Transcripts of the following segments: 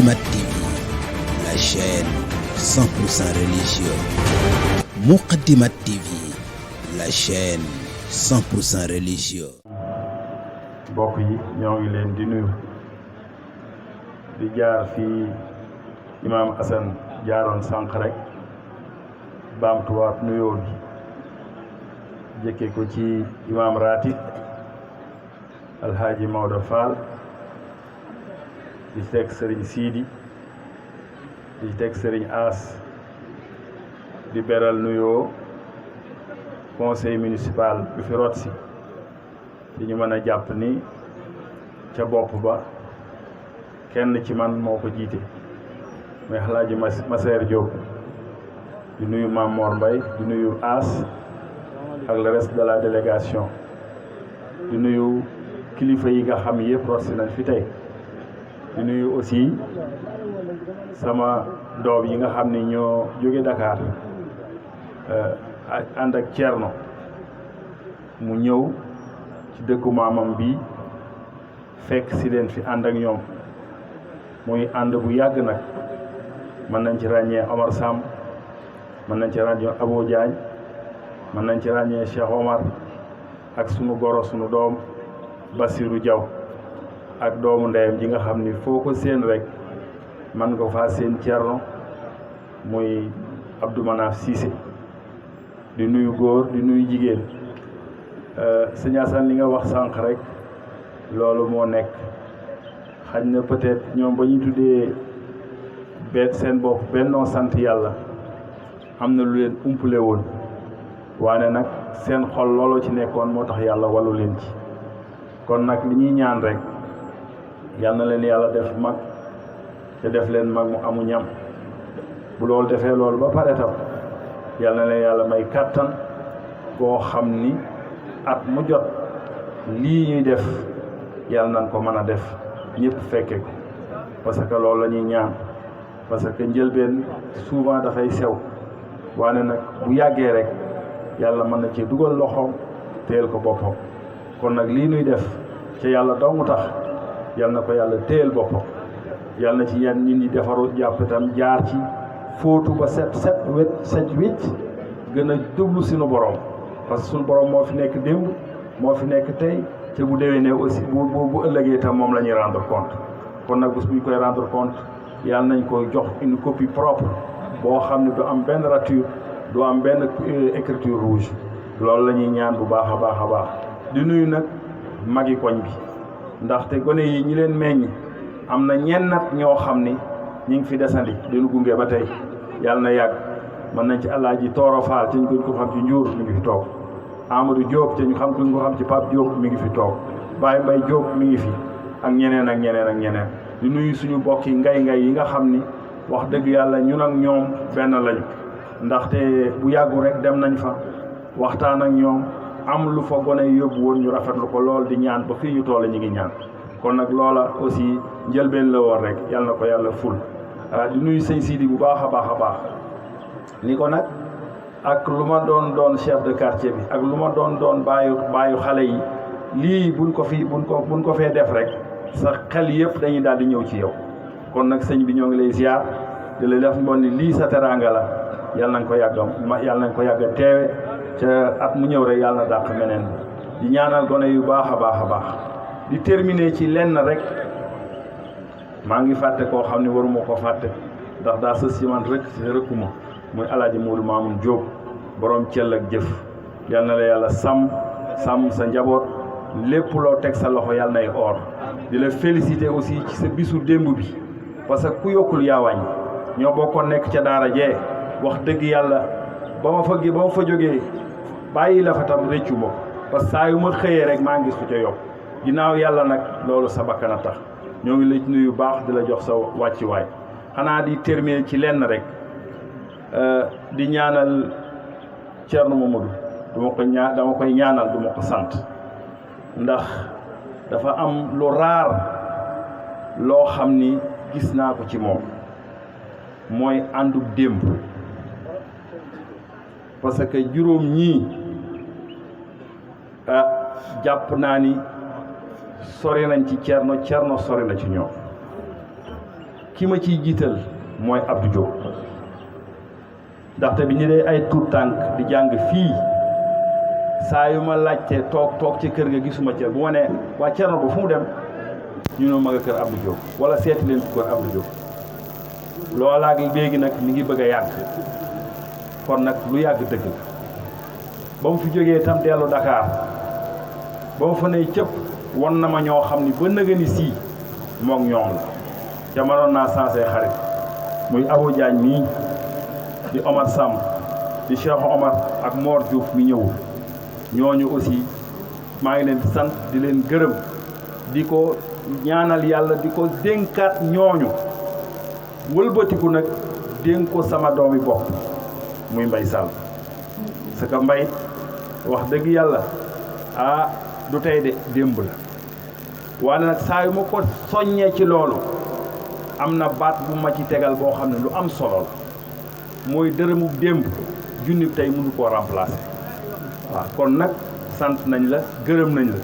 Moukhaddamate TV, la chaîne 100% religieuse. Moukhaddamate TV, la chaîne 100% religieuse. mbokk yi ñoo ngi leen di nuyu di jaar fii imaam Assane jaaroon sànq rek baamtuwaat nuyoo bi jëkke ko ci imaam ratib alhaaji Maodo Fall di teg sëriñ Sidi di teg sëriñ As di beral nuyoo conseil municipal bi fi rot si di ñu mën a jàpp ni ca bopp ba kenn ci man moo ko jiite mais Alaaji Maseer Diop di nuyu Mame Mor Mbaye di nuyu As ak le reste de la délégation di nuyu kilifa yi nga xam yëpp rot si nañ fi tey di nuyu aussi sama doom yi nga xam ni ñoo jóge Dakar ànd ak Thierno mu ñëw ci dëkku maamam bi fekk si leen fi ànd ak ñoom muy ànd bu yàgg nag mën nañ ci ràññee Omar Samb mën nañ ci ràññee Abo Diagne mën nañ ci ràññee Cheikh Omar ak sunu goro sunu doom Bassirou Diaw ak doomu ndeyam ji nga xam ni foo ko séen rek man nga faa seen Thierno muy Abdou Manaf Cissé di nuyu góor di nuyu jigéen sëñ Assane li nga wax sànq rek loolu moo nekk xañ na peut-être ñoom ba ñu tuddee benn seen bopp bennoo sant yàlla am na lu leen umpale woon waane nag seen xol looloo ci nekkoon moo tax yàlla wallu leen ci kon nag li ñuy ñaan rek yal na leen yàlla def mag te def leen mag mu amu ñam bu loolu defee loolu ba pare tam yal na leen yàlla may kàttan koo xam ni at mu jot lii ñuy def yàlla nañ ko mën a def ñëpp fekke ko parce que loolu la ñuy ñaan parce que njëlbeen souvent dafay sew waane nag bu yàggee rek yàlla mën na ci dugal loxoom téyel ko boppam kon nag lii ñuy def ca yàlla dong tax yàlla na ko yàlla téyel boppam yàlla na ci yenn nit ñi defaru jàpp itam jaar ci fóotu ba set wecc gën a jublu suñu borom parce que suñu borom moo fi nekk démb moo fi nekk tey te bu déwénee aussi bu ëllëgee itam moom la ñuy rendre compte kon nag bés bu ñu koy rendre compte yàlla nañ ko jox une copie propre boo xam ne du am benn rature du am benn écriture rouge loolu la ñuy ñaan bu baax a baax a baax di nuyu nag magi koñ bi ndaxte gone yi ñi leen meññ am na ñenn nag ñoo xam ni ñi ngi fi desandi dinu gunge ba tey yàlla na yàgg mën nañ ci Alaaji Tooro Faal te ñu gën ko xam ci Njuur mi ngi fi toog Amadou Diop te ñu xam ko xam ci Pape Diop mi ngi fi toog Baye Mbaye Diop mi ngi fi ak ñeneen ak ñeneen ak ñeneen di nuyu suñu mbokk yi ngay yi nga xam ni wax dëgg yàlla ñun ak ñoom benn lañu ndaxte bu yàggu rek dem nañ fa waxtaan ak ñoom am lu fa gone yóbbu woon ñu rafetlu ko lool di ñaan ba fii ñu toll ñu ngi ñaan kon nag loola aussi njëlbeen la woon rek yàlla na ko yàlla ful di nuyu sëñ Sidi bu baax a baax a baax ni ko nag ak lu ma doon chef de quartier bi ak lu ma doon bàyyu xale yi lii buñ ko fee def rek sa xel yëpp dañuy daal di ñëw ci yow kon nag sëñ bi ñoo ngi lay ziar di la def ngoon ni lii sa teraanga la yàlla nañ ko yàgg a teewe ca at mu ñëw rek yàlla na dàq meneen di ñaanal gone yu baax a baax a baax di terminer ci lenn rek maa ngi fàtte koo xam ne waruma ko fàtte ndax daa sës ci man rek rëkkuma muy Alaaji Moodu Maamun Jóob borom cell ak jëf yal na la yàlla sàmm sa njaboot lépp loo teg sa loxo yàlla nay or di la féliciter aussi ci sa bisu démb bi parce que ku yokkul yaa wàññi ñoo bokkoon nekk ca daara jee wax dëgg yàlla ba ma fa jógee bàyyi la fa tam réccu ma parce que saa yu ma xëyee rek maa ngi gis ku ca yokk ginnaaw yàlla nag loolu sa bakkan a tax ñoo ngi la nuyu baax di la jox sa wàccuwaay xanaa di terminer ci lenn rek di ñaanal Thierno Mamadou dama koy ñaanal duma ko sant ndax dafa am lu raar loo xam ni gis naa ko ci moom mooy àndub démb parce que juróom ñii jàpp naa ni sori nañ ci Thierno sori na ci ñoom ki ma ciy jiital mooy Abdou Diop ndaxte bi ñu dee ay tuut tànk di jàng fii saa yu ma laajte toog ci kër ga gisuma ca bu ma ne waa Cerno ba fu mu dem ñu ne ma nga kër Abdou Diop wala seeti leen ci kër Abdou Diop loolaak léegi nag mi ngi bëgg a yàgg kon nag lu yàgg dëgg la ba mu fi jógee itam dellu Dakar ba mu fa ne cëpp won na ma ñoo xam ni ba nëga ni sii mook ñoom la jamonoon naa sensé xarit muy Abou Diagne mii di Omar Samb di Cheikh Omar ak Mor Diouf mi ñëwul ñooñu aussi maa ngi leen di sant di leen gërëm di ko ñaanal yàlla di ko dénkaat ñooñu wëlbatiku nag dénk ko sama doomi bopp muy Mbaye Sall parce que Mbaye wax dëgg yàlla du tey de démb la waaye nag saa yu ma ko soññee ci loolu am na baat bu ma ci tegal boo xam ne lu am solo la mooy dërëmu démb junni tey mënu koo remplacer waaw kon nag sant nañ la gërëm nañ la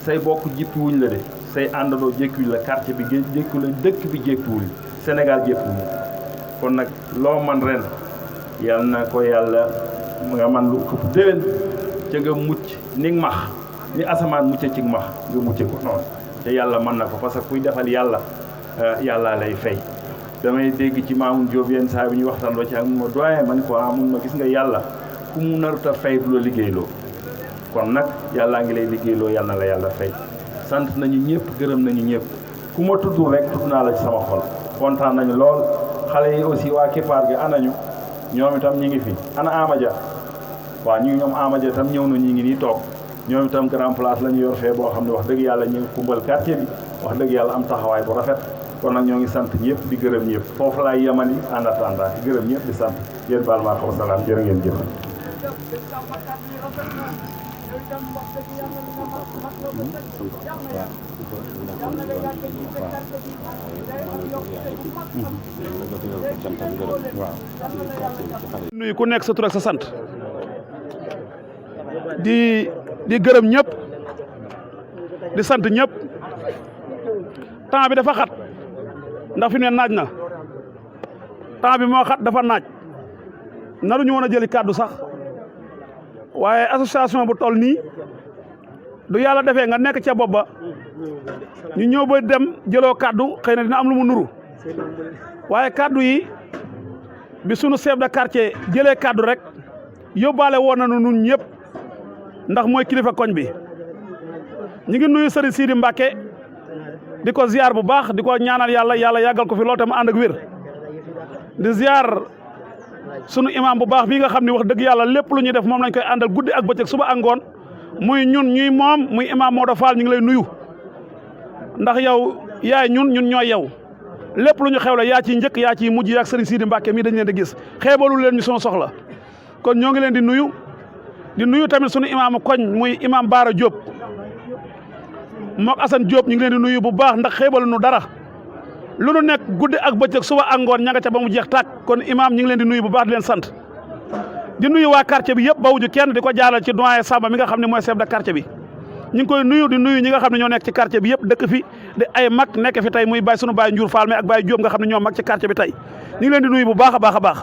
say bokk jippiwuñ la de say àndandoo jékkiwuñ la quartier bi jékku la dëkk bi jékkiwuñ Sénégal jékkiwuñ kon nag loo man ren yal na ko yàlla nga man lu ëpp déwén ca nga mucc ni max ni asamaan mucce ci max nga mucce ko noonu te yàlla mën na ko parce que kuy defal yàlla yàlla lay fay damay dégg ci Mamoun Diop yenn saa bi ñuy waxtaan loo ci ak mun ma doyen man ko mun ma gis nga yàlla ku mu narut a fay du la liggéeyloo kon nag yàllaa ngi lay liggéeyloo yal na la yàlla fay sant nañu ñëpp gërëm nañu ñëpp ku ma tudd rek tudd naa la ci sama xol kontaan nañu lool xale yi aussi waa Kippaar gi anañu ñoom itam ñi ngi fi ana Amadia waaw ñoom Amadia itam ñëw na ñi ngi nii toog ñoom itam grand place la ñu yor fee boo xam ne wax dëgg yàlla ñu ngi kumbal quartier bi wax dëgg yàlla am taxawaay bu rafet kon nag ñoo ngi sant ñëpp di gërëm ñëpp foofu laay yemani en attendant di gërëm ñëpp di sant yéen baal maa ko salaam jërë ngeen jëf. nuyu ku nekk sa tur ak sa sant di gërëm ñëpp di sant ñëpp temps bi dafa xat ndax fi ne naaj na temps bi moo xat dafa naaj naruñu woon a jëli kàddu sax waaye association bu toll nii du yàlla defee nga nekk ca bopp ba ñu ñëw ba dem jëloo kàddu xëy na dina am lu mu nuru waaye kàddu yi bi sunu chef de quartier jëlee kàddu rek yóbbaale woon nañu nun ñëpp ndax mooy kilifa koñ bi ñu ngi nuyu Serigne Sidi Mbacke di ko ziar bu baax di ko ñaanal yàlla yàggal ko fi loolu te mu ànd ak wér di ziar sunu imam bu baax bii nga xam ne wax dëgg yàlla lépp lu ñuy def moom lañ koy àndal guddi ak bëccëg suba ak ngoon muy ñun ñuy moom muy imam Modou Fall ñu ngi lay nuyu ndax yow yaay ñun ñooy yow lépp lu ñu xewle yaa ciy njëkk yaa ciy mujj yaak Serigne Sidi Mbacke mii dañ leen di gis xeebalu leen ñu sunu soxla kon ñoo ngi leen di nuyu tamit sunu imaamu koñ muy imam Baara Diop mook Assane Diop ñu ngi leen di nuyu bu baax ndax xeebalu nu dara lu nu nekk guddi ak bëccëg suba ak ngoon ña nga ca ba mu jeex tàkk kon imam ñu ngi leen di nuyu bu baax di leen sant di nuyu waa quartier bi yëpp bawuju kenn di ko jaalal ci doyen Samba mi nga xam ne mooy chef de quartier bi ñu ngi koy nuyu di nuyu ñi nga xam ne ñoo nekk ci quartier bi yëpp dëkk fi di ay mag nekk fi tey muy Baye sunu Baye Ndiour Fall mi ak Baye Diop nga xam ne ñoo mag ci quartier bi tey ñu ngi leen di nuyu bu baax a baax a baax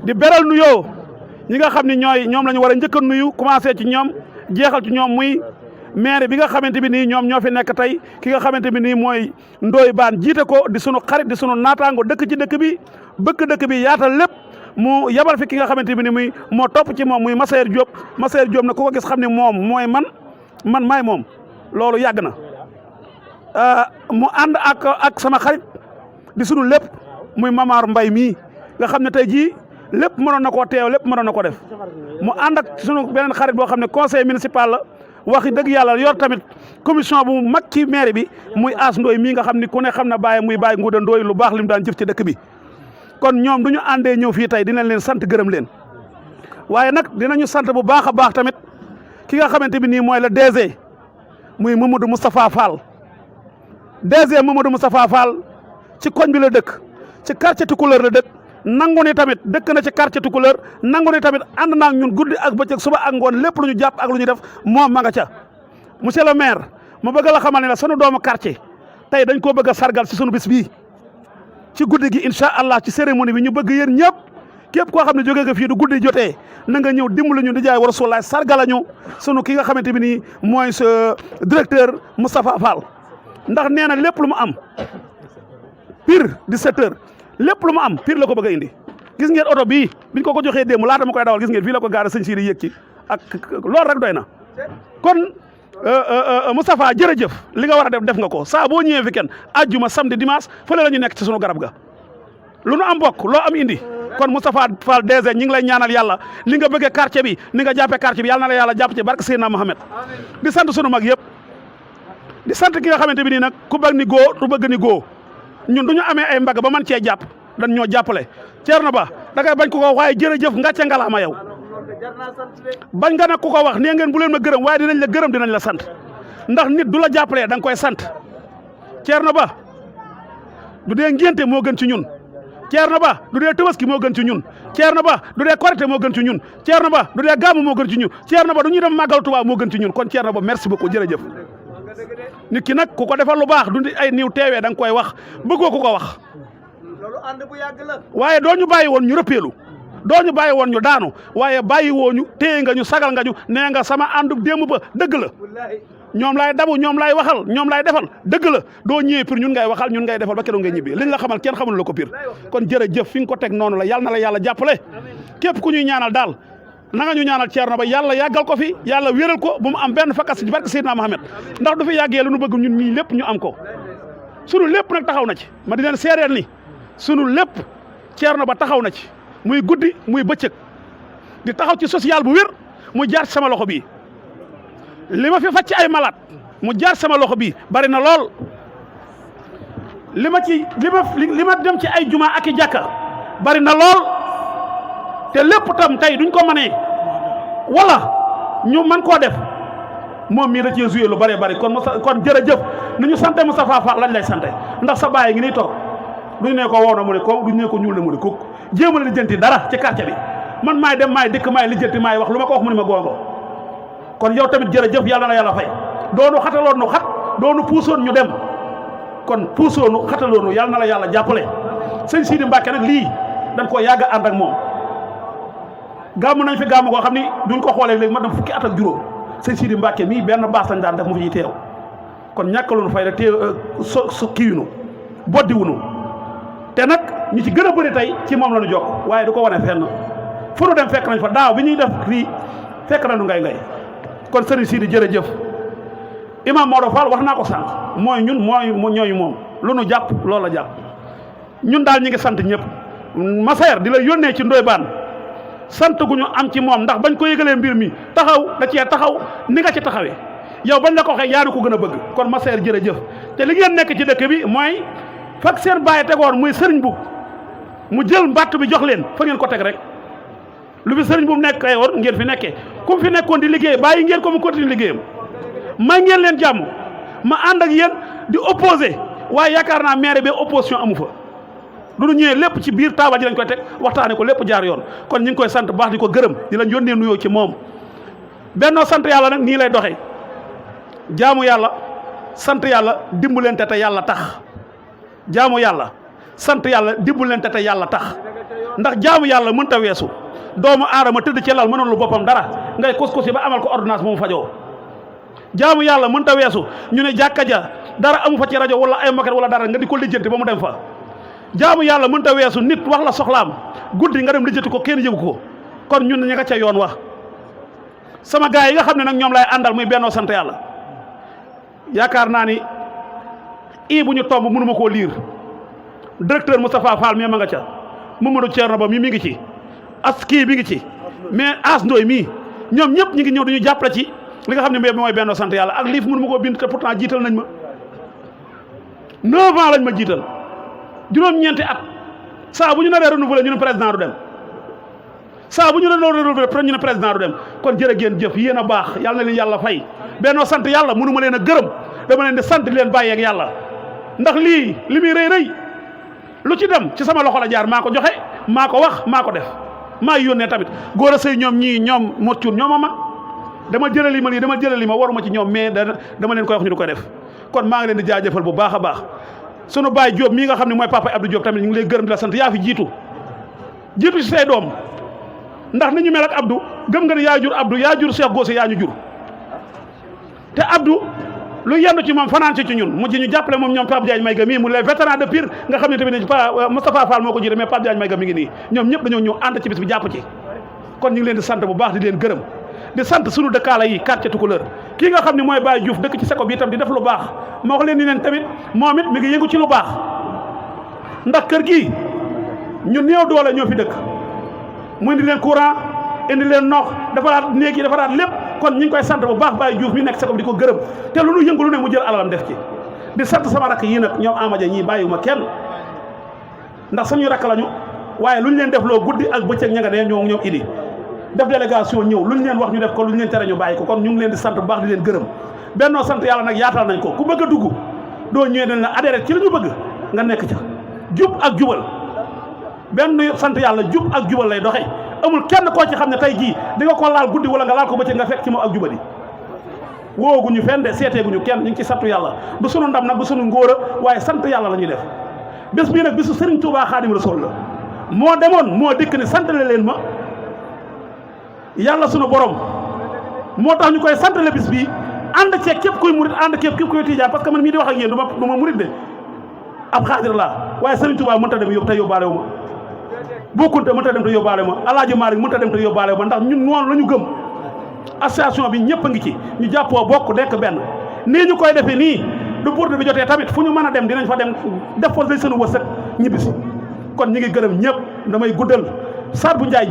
di beral nuyoo ñi nga xam ne ñoom la ñu war a njëkk a nuyu commencé ci ñoom jeexal ci ñoom muy maire bi nga xamante bi nii ñoom ñoo fi nekk tey ki nga xamante bi nii mooy Ndoye Bane jiite ko di sunu xarit di sunu naataango dëkk ci dëkk bi bëkk dëkk bi yaatal lépp mu yabal fi ki nga xamante bi nii moo topp ci moom muy Massaer Diop na ku ko gis xam ne moom mooy man maay moom loolu yàgg na mu ànd ak sama xarit di sunu lépp muy Mamar Mbaye mii nga xam ne tey jii lépp mënoon na koo teew lépp mënoon na ko def mu ànd ak sunu beneen xarit boo xam ne conseil municipal la wax dëgg yàlla yor tamit commission bu mag ci maire bi muy As Ndoye mii nga xam ni ku ne xam na Baye muy Baye Ngouda Ndoye lu baax li mu daan jëf ci dëkk bi kon ñoom du ñu àndee ñëw fii tey dinañ leen sant gërëm leen waaye nag dinañu sant bu baax a baax tamit ki nga xamante bi nii mooy le DG muy Mamadou Moustapha Fall DG Mamadou Moustapha Fall ci koñ bi la dëkk ci quartier Tukulër la dëkk nangu ni tamit dëkk na ci quartier Tukulër nangu ni tamit ànd naa ak ñun guddi ak bëccëg suba ak ngoon lépp lu ñu jàpp ak lu ñu def moom ma nga ca monsieur le maire ma bëgg la xamal ne la sunu doomu quartier tey dañ koo bëgg a sargal ci sunu bis bii ci guddi gi incha allah ci cérémonie bi ñu bëgg yéen ñëpp képp koo xam ne jógee nga fii du guddi jotee na nga ñëw dimbali ñu di jaay war a sulaay sargala ñu sunu ki nga xamante bi nii mooy sa directeur Moustapha Fall ndax nee na lépp lu mu am pire 17 heures lépp lu mu am pire la ko bëgg a indi gis ngeen oto bii biñ ko joxee démb laata ma koy dawal gis ngeen fii la ko gaare sëñ Sidi yëg ci ak loolu rek doy na kon Moustapha jërëjëf li nga war a def nga ko saa boo ñëwee fi kenn ajjuma samedi dimanche fële la ñu nekk ci sunu garab ga lu nu am bokk loo am indi kon Moustapha Fall DG ñi ngi lay ñaanal yàlla li nga bëggee quartier bi ni nga jàppee quartier bi yàlla na la yàlla jàpp ci barke Seydina Mohamed di sant sunu mag yëpp di sant ki nga xamante bi nii nag ku bëgg ni góo du bëgg ni góo ñun du ñu amee ay mbagg ba man cee jàpp dañ ñoo jàppale Thierno Ba da ngay bañ ko ko waaye jërëjëf ngàcce ngalaama yow bañ nga nag ku ko wax nee ngeen bu leen ma gërëm waaye dinañ la gërëm dinañ la sant ndax nit du la jàppalee da nga koy sant Thierno Ba du dee ngénte moo gën ci ñun Thierno Ba du dee Tabaski moo gën ci ñun Thierno Ba du dee Korité moo gën ci ñun Thierno Ba du dee Gàmmu moo gën ci ñun Thierno Ba du ñuy dem Màggal Tuubaa moo gën ci ñun kon Thierno Ba merci beaucoup jërëjëf nit ki nag ku ko defal lu baax du ay niw teewee da nga koy wax bëggoo ku ko wax loolu ànd bu yàgg la waaye doo ñu bàyyi woon ñu rëppeelu doo ñu bàyyi woon ñu daanu waaye bàyyi woo ñu téye nga ñu sagal nga ñu nee nga sama àndu démb ba dëgg la ñoom laay dabu ñoom laay waxal ñoom laay defal dëgg la doo ñëwee pour ñun ngay waxal ñun ngay defal ba keroog ngay ñibbi liñ la xamal kenn xamul la ko pire kon jërëjëf fi nga ko teg noonu la yàlla na la yàlla jàppale képp ku ñuy ñaanal daal na nga ñu ñaanal Thierno Ba yàlla yàggal ko fi yàlla wéral ko bu mu am benn fakkas ci barke Seydina Mohamed ndax du fi yàggee lu nu bëgg ñun ñii lépp ñu am ko sunu lépp nag taxaw na ci ma di leen seereel ni sunu lépp Thierno Ba taxaw na ci muy guddi muy bëccëg di taxaw ci social bu wér mu jaar ci sama loxo bii li ma fi faj ci ay malade mu jaar sama loxo bii bari na lool li ma dem ci ay juma ak i jàkka bari na lool te lépp tam tey duñ ko mënee wala ñu mën koo def moom mii da cee joué lu bëree bëri kon jërëjëf ni ñu sante Moustapha Fall lañ lay sante ndax sa baay ngi nii toog duñu ne ko wow na mu ne ko duñu ne ko ñuul na mu ne ko jéem a lijjanti dara ci quartier bi man maay dem maay dëkk maay lijjanti maay wax lu ma ko wax mu ne ma gongo kon yow tamit jërëjëf yàlla na yàlla fay doonu xataloon nu xat doonu puusoon ñu dem kon puusoonu xataloonu yàlla na la yàlla jàppale sëñ Sidi Mbacke nag lii dañ koo yàgg ànd ak moom gàmm nañ fi gàmm koo xam ni duñ ko xoolee léegi ma dem fukki at ak juróom sëñ Sidi Mbacke mii benn baas lañ daan def mu fi teew kon ñàkkaluñu fay rek teew so kiiwunu boddiwunu te nag ñu ci gën a bëri tey ci moom la ñu jokk waaye du ko wane fenn fu nu dem fekk nañ fa daaw bi ñuy def fii fekk nañu ngay kon sëriñ Sidi jërëjëf imam Maodo Fall wax naa ko sànq mooy ñun ñooyu moom lu nu jàpp loolu la jàpp ñun daal ñi ngi sant ñëpp Massaer di la yónnee ci Ndoye Bane sant gu ñu am ci moom ndax bañ ko yëgalee mbir mi taxaw da cee taxaw ni nga ci taxawee yow bañ la ko waxee yaa ko gën a bëgg kon Massaer jërëjëf te li ngeen nekk ci dëkk bi mooy fak seen bàyyi tegoon muy sëriñ bu mu jël mbatt bi jox leen fa ngeen ko teg rek lu fi sëriñ bu mu nekk woon ngeen fi nekkee ku fi nekkoon di liggéey bàyyi ngeen ko mu continue liggéeyam may ngeen leen jàmm ma ànd ak yéen di opposé waaye yaakaar naa maire bi opposition amu fa lu ñu ñëwee lépp ci biir taabal ji lañ koy teg waxtaane ko lépp jaar yoon kon ñu ngi koy sant baax di ko gërëm di lañ yónnee nuyoo ci moom bennoo sant yàlla nag nii lay doxee jaamu yàlla sant yàlla dimbalante te yàlla tax jaamu yàlla sant yàlla dimbalante te yàlla tax ndax jaamu yàlla mënta weesu doomu aadama tëdd ci lal mënul lu boppam dara ngay kus-kusi ba amal ko ordonnance moomu fajoo jaamu yàlla mënta weesu ñu ne jàkka ja dara amu fa ci rajo wala ay moket wala dara nga di ko lijjanti ba mu dem fa jaamu yàlla mënta weesu nit wax la soxlaam guddi nga dem lijjanti ko kenn yëgu ko kon ñun ña nga ca yoon wax sama gaay yi nga xam ne nag ñoom lay àndal muy bennoo sant yàlla yaakaar naa ni bu ñu tomb mënuma koo liir directeur Moustapha Fall mi ma nga ca Mamadou Thierno Ba mi ngi ci aski bi ngi ci mais As Ndoye mii ñoom ñëpp ñi ngi ñëw duñu jàppale ci li nga xam ne mbéy mooy bennoo sant yàlla ak liif mënu ma koo bind te pourtant jiital nañ ma 9 ans lañ ma jiital juróom-ñeenti at saa bu ñu naree renouveler ñu ne président du dem saa bu ñu renouveler ñu ne président du dem kon jërë ngeen jëf yéen a baax yàlla na leen yàlla fay bennoo sant yàlla mënu ma leen a gërëm dama leen di sant di leen bàyyi ak yàlla ndax lii li muy rëy rëy lu ci dem ci sama loxo la jaar maa ko joxe maa ko wax maa ko def maa yónnee tamit góor a sëy ñoom ñii ñoom moccuun ñoom a mag dama jëlali ma lii dama jëlali ma waruma ci ñoom mais dama leen koy wax ñu du koy def kon maa ngi leen di jaajëfal bu baax a baax sunu baay Diop mii nga xam ne mooy papa Abdou Diop tamit ñu ngi lay gërëm di la sant yaa fi jiitu si say doom ndax ni ñu mel ak Abdou gëm nga ne yaa jur Abdou yaa jur Cheikh Gossé yaa ñu jur te Abdou lu yendu ci moom fanaan ci ñun mujj ñu jàppale moom ñoom Pape Diagne Mayga mii mu les vétérans de Pire nga xam ne tamit Moustapha Fall moo ko jiite mais Pape Diagne Mayga mi ngi nii ñoom ñëpp dañoo ñëw ànd ci bis bi jàpp ci kon ñu ngi leen di sant bu baax di leen gërëm di sant sunu dëkkaala yi quartier Tukulër kii nga xam ne mooy Baye Diouf dëkk ci seko bi itam di def lu baax moo wax leen ni leen tamit moom it mi ngi yëngu ci lu baax ndax kër gii ñu néew doole ñoo fi dëkk mu indi leen courant indi leen ndox defaraat néeg yi defaraat lépp kon ñu ngi koy sant bu baax Baye Diouf mi nekk seko di ko gërëm te lu nu yëngu lu ne mu jël alalam def ci di sant sama rakk yii nag ñoom Amadia ñii bàyyiwuma kenn ndax suñuy rakk lañu waaye lu ñu leen def loo guddi ak bëccëg ña nga ne ñoom idi def délégation ñëw lu ñu leen wax ñu def ko lu ñu leen tere ñu bàyyi ko kon ñu ngi leen di sant bu baax di leen gërëm bennoo sant yàlla nag yaatal nañ ko ku bëgg a dugg doo ñëwee dañ la adhéré ci la ñu bëgg nga nekk ca jub ak jubal benn sant yàlla jub ak jubal lay doxee amul kenn koo ci xam ne tey jii di nga ko laal guddi wala nga laal ko bëccëg nga fekk ci moom ak jubadi wooguñu fenn de seeteeguñu kenn ñu ngi ci sant yàlla du sunu ndam nag du sunu ngóora waaye sant yàlla la ñuy def bés bii nag bisu Serigne Touba Khadim Rasoul la moo demoon moo dikk ni santale leen ma yàlla sunu borom moo tax ñu koy santale bis bii ànd ceeg képp kuy murit ànd képp kuy tijaan parce que man mii di wax ak yéen du ma murit de ab xaadir laa waaye Serigne Touba mënta dem yóbbu te yóbbaale wu ma bokkunte mënta dem te yóbbaale ma Alaaji Maalik mënta dem te yóbbaale wu ma ndax ñun noonu la ñu gëm association bi ñëpp a ngi ci ñu jàppoo bokk nekk benn nii ñu koy defee nii du burdu bi jotee tamit fu ñu mën a dem dinañ fa dem def fa lay seen wërsëg ñibbisi kon ñi ngi gërëm ñëpp damay guddal Sadou Ndiaye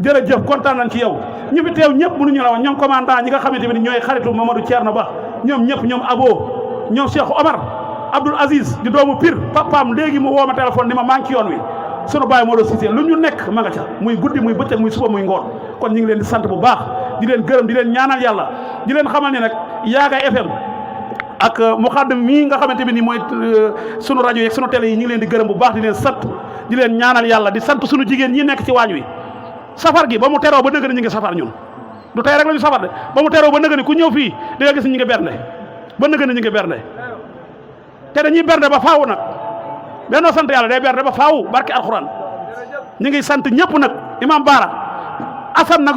jërëjëf kontaan nañ ci yow ñi fi teew ñëpp mënuñu la woon ñoom commandant ñi nga xamante ni ñooy xaritu Mamadou Thierno Ba ñoom ñëpp ñoom Abo ñoom Cheikh Omar Abdoul Aziz di doomu Pire papaam léegi mu woo ma téléphone ni ma maa ngi ci yoon wi sunu baay moo doon cité lu ñu nekk ma nga ca muy guddi muy bëccëg muy suba muy ngoon kon ñu ngi leen di sant bu baax di leen gërëm di leen ñaanal yàlla di leen xamal ne nag Yaga FM ak Muxaddam mii nga xamante bi ni mooy sunu rajo yeeg sunu télé yi ñu ngi leen di gërëm bu baax di leen sant di leen ñaanal yàlla di sant sunu jigéen ñi nekk ci waañ wi safar gi ba mu teroo ba nëgë ni ñu ngi safar ñun du tey rek la ñu safar de ba mu teroo ba nëgë ni ku ñëw fii di nga gis ñu ngi bernde ba nëgë ni ñu ngi bernde te dañuy bernde ba faaw nag bennoo sant yàlla day bernde ba faaw barke alxuraan ñu ngi sant ñëpp nag imam Baara Assane nag